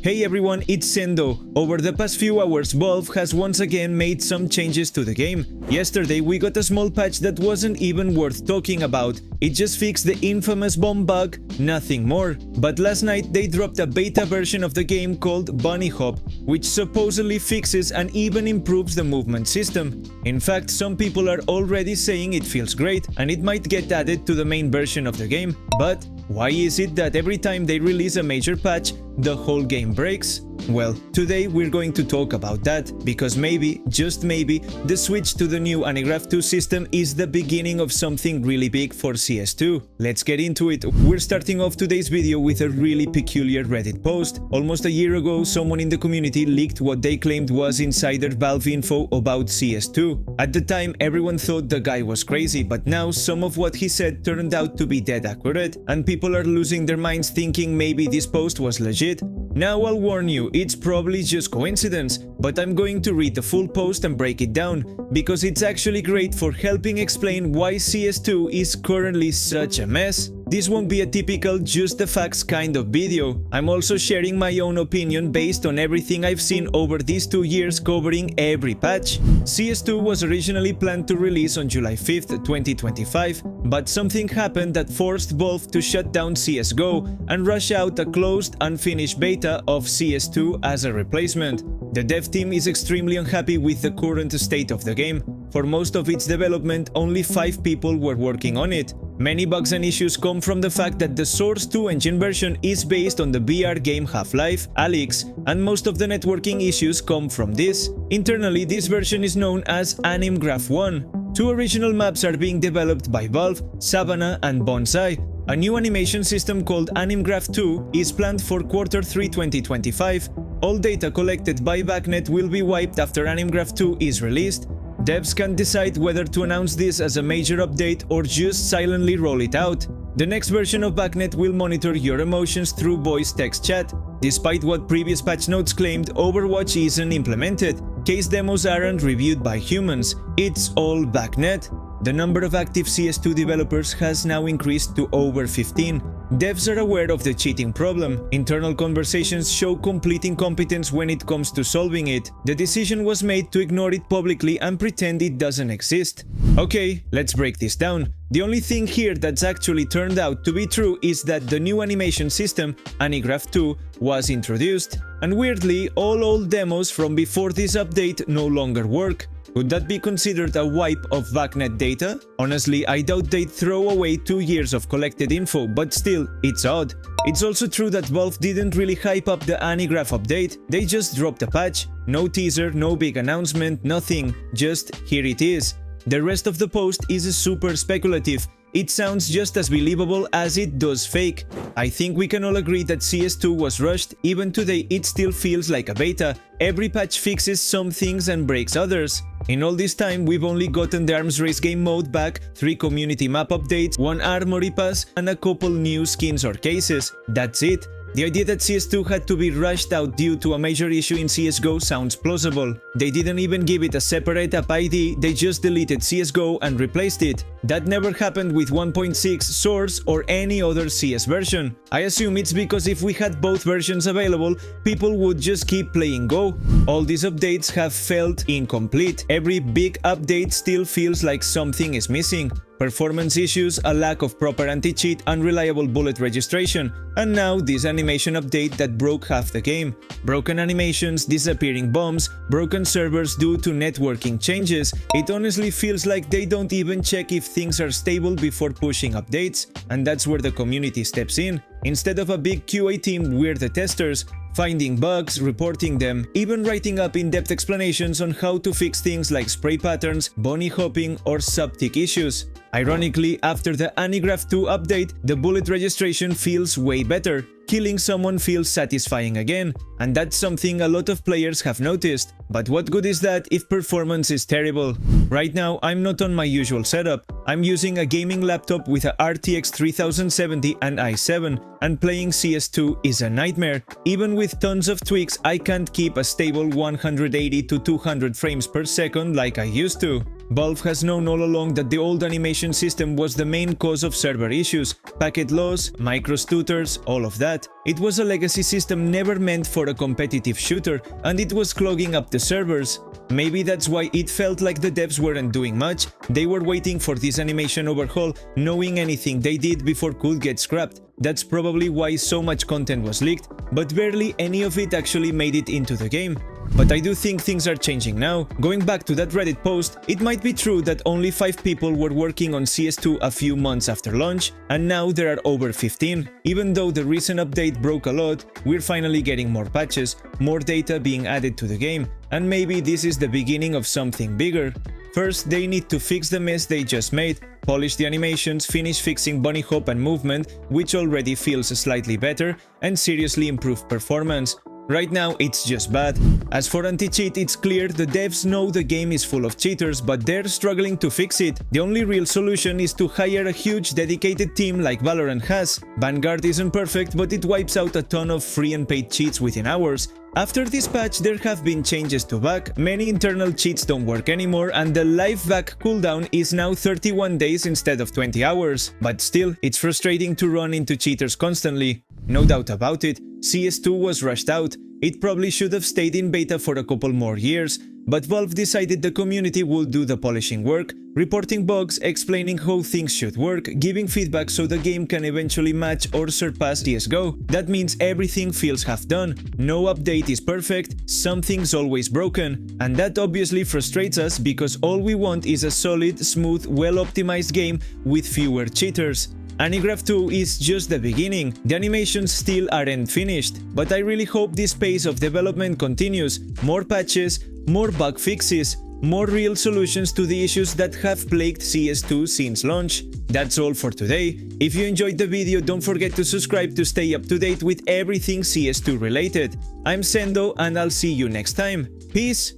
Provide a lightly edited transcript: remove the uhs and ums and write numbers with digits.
Hey everyone, it's Sendoh. Over the past few hours, Valve has once again made some changes to the game. Yesterday we got a small patch that wasn't even worth talking about. It just fixed the infamous bomb bug, nothing more. But last night they dropped a beta version of the game called Bunny Hop, which supposedly fixes and even improves the movement system. In fact, some people are already saying it feels great and it might get added to the main version of the game. But why is it that every time they release a major patch, the whole game breaks? Well, today we're going to talk about that, because maybe, just maybe, the switch to the new AnimGraph 2 system is the beginning of something really big for CS2. Let's get into it. We're starting off today's video with a really peculiar Reddit post. Almost a year ago, someone in the community leaked what they claimed was insider Valve info about CS2. At the time, everyone thought the guy was crazy, but now some of what he said turned out to be dead accurate, and people are losing their minds thinking maybe this post was legit. Now I'll warn you, it's probably just coincidence, but I'm going to read the full post and break it down, because it's actually great for helping explain why CS2 is currently such a mess. This won't be a typical just the facts kind of video. I'm also sharing my own opinion based on everything I've seen over these 2 years covering every patch. CS2 was originally planned to release on July 5th, 2025, but something happened that forced Valve to shut down csgo and rush out a closed, unfinished beta of CS2 as a replacement. The dev team is extremely unhappy with the current state of the game. For most of its development, only 5 people were working on it. Many bugs and issues come from the fact that the Source 2 engine version is based on the VR game Half-Life, Alyx, and most of the networking issues come from this. Internally, this version is known as AnimGraph 1. 2 original maps are being developed by Valve, Savannah and Bonsai. A new animation system called AnimGraph 2 is planned for Q3 2025. All data collected by BACnet will be wiped after AnimGraph 2 is released. Devs can decide whether to announce this as a major update or just silently roll it out. The next version of BACnet will monitor your emotions through voice text chat. Despite what previous patch notes claimed, Overwatch isn't implemented. Case demos aren't reviewed by humans. It's all BACnet. The number of active CS2 developers has now increased to over 15. Devs are aware of the cheating problem. Internal conversations show complete incompetence when it comes to solving it. The decision was made to ignore it publicly and pretend it doesn't exist. Okay, let's break this down. The only thing here that's actually turned out to be true is that the new animation system, AnimGraph 2, was introduced, and weirdly, all old demos from before this update no longer work. Could that be considered a wipe of BACnet data? Honestly, I doubt they'd throw away 2 years of collected info, but still, it's odd. It's also true that Valve didn't really hype up the AnimGraph update, they just dropped a patch. No teaser, no big announcement, nothing, just here it is. The rest of the post is super speculative. It sounds just as believable as it does fake. I think we can all agree that CS2 was rushed. Even today it still feels like a beta. Every patch fixes some things and breaks others. In all this time, we've only gotten the arms race game mode back, 3 community map updates, 1 armory pass, and a couple new skins or cases. That's it. The idea that CS2 had to be rushed out due to a major issue in CSGO sounds plausible. They didn't even give it a separate app ID, they just deleted CSGO and replaced it. That never happened with 1.6, Source, or any other CS version. I assume it's because if we had both versions available, people would just keep playing Go. All these updates have felt incomplete. Every big update still feels like something is missing. Performance issues, a lack of proper anti-cheat, unreliable bullet registration, and now this animation update that broke half the game. Broken animations, disappearing bombs, broken servers due to networking changes. It honestly feels like they don't even check if things are stable before pushing updates, and that's where the community steps in. Instead of a big QA team, we're the testers, finding bugs, reporting them, even writing up in-depth explanations on how to fix things like spray patterns, bunny hopping, or subtick issues. Ironically, after the AnimGraph 2 update, the bullet registration feels way better. Killing someone feels satisfying again, and that's something a lot of players have noticed. But what good is that if performance is terrible? Right now, I'm not on my usual setup. I'm using a gaming laptop with a RTX 3070 and i7, and playing CS2 is a nightmare. Even with tons of tweaks, I can't keep a stable 180 to 200 frames per second like I used to. Valve has known all along that the old animation system was the main cause of server issues, packet loss, microstutters, all of that. It was a legacy system never meant for a competitive shooter, and it was clogging up the servers. Maybe that's why it felt like the devs weren't doing much. They were waiting for this animation overhaul, knowing anything they did before could get scrapped. That's probably why so much content was leaked, but barely any of it actually made it into the game. But I do think things are changing now. Going back to that Reddit post, it might be true that only 5 people were working on CS2 a few months after launch, and now there are over 15. Even though the recent update broke a lot, we're finally getting more patches, more data being added to the game, and maybe this is the beginning of something bigger. First, they need to fix the mess they just made, polish the animations, finish fixing bunny hop and movement, which already feels slightly better, and seriously improve performance. Right now, it's just bad. As for anti-cheat, it's clear the devs know the game is full of cheaters, but they're struggling to fix it. The only real solution is to hire a huge dedicated team like Valorant has. Vanguard isn't perfect, but it wipes out a ton of free and paid cheats within hours. After this patch, there have been changes to back, many internal cheats don't work anymore, and the live back cooldown is now 31 days instead of 20 hours. But still, it's frustrating to run into cheaters constantly. No doubt about it, CS2 was rushed out. It probably should have stayed in beta for a couple more years, but Valve decided the community would do the polishing work, reporting bugs, explaining how things should work, giving feedback so the game can eventually match or surpass CSGO. That means everything feels half done, no update is perfect, something's always broken, and that obviously frustrates us because all we want is a solid, smooth, well-optimized game with fewer cheaters. AnimGraph 2 is just the beginning, the animations still aren't finished, but I really hope this pace of development continues, more patches, more bug fixes, more real solutions to the issues that have plagued CS2 since launch. That's all for today. If you enjoyed the video, don't forget to subscribe to stay up to date with everything CS2 related. I'm Sendoh and I'll see you next time. Peace!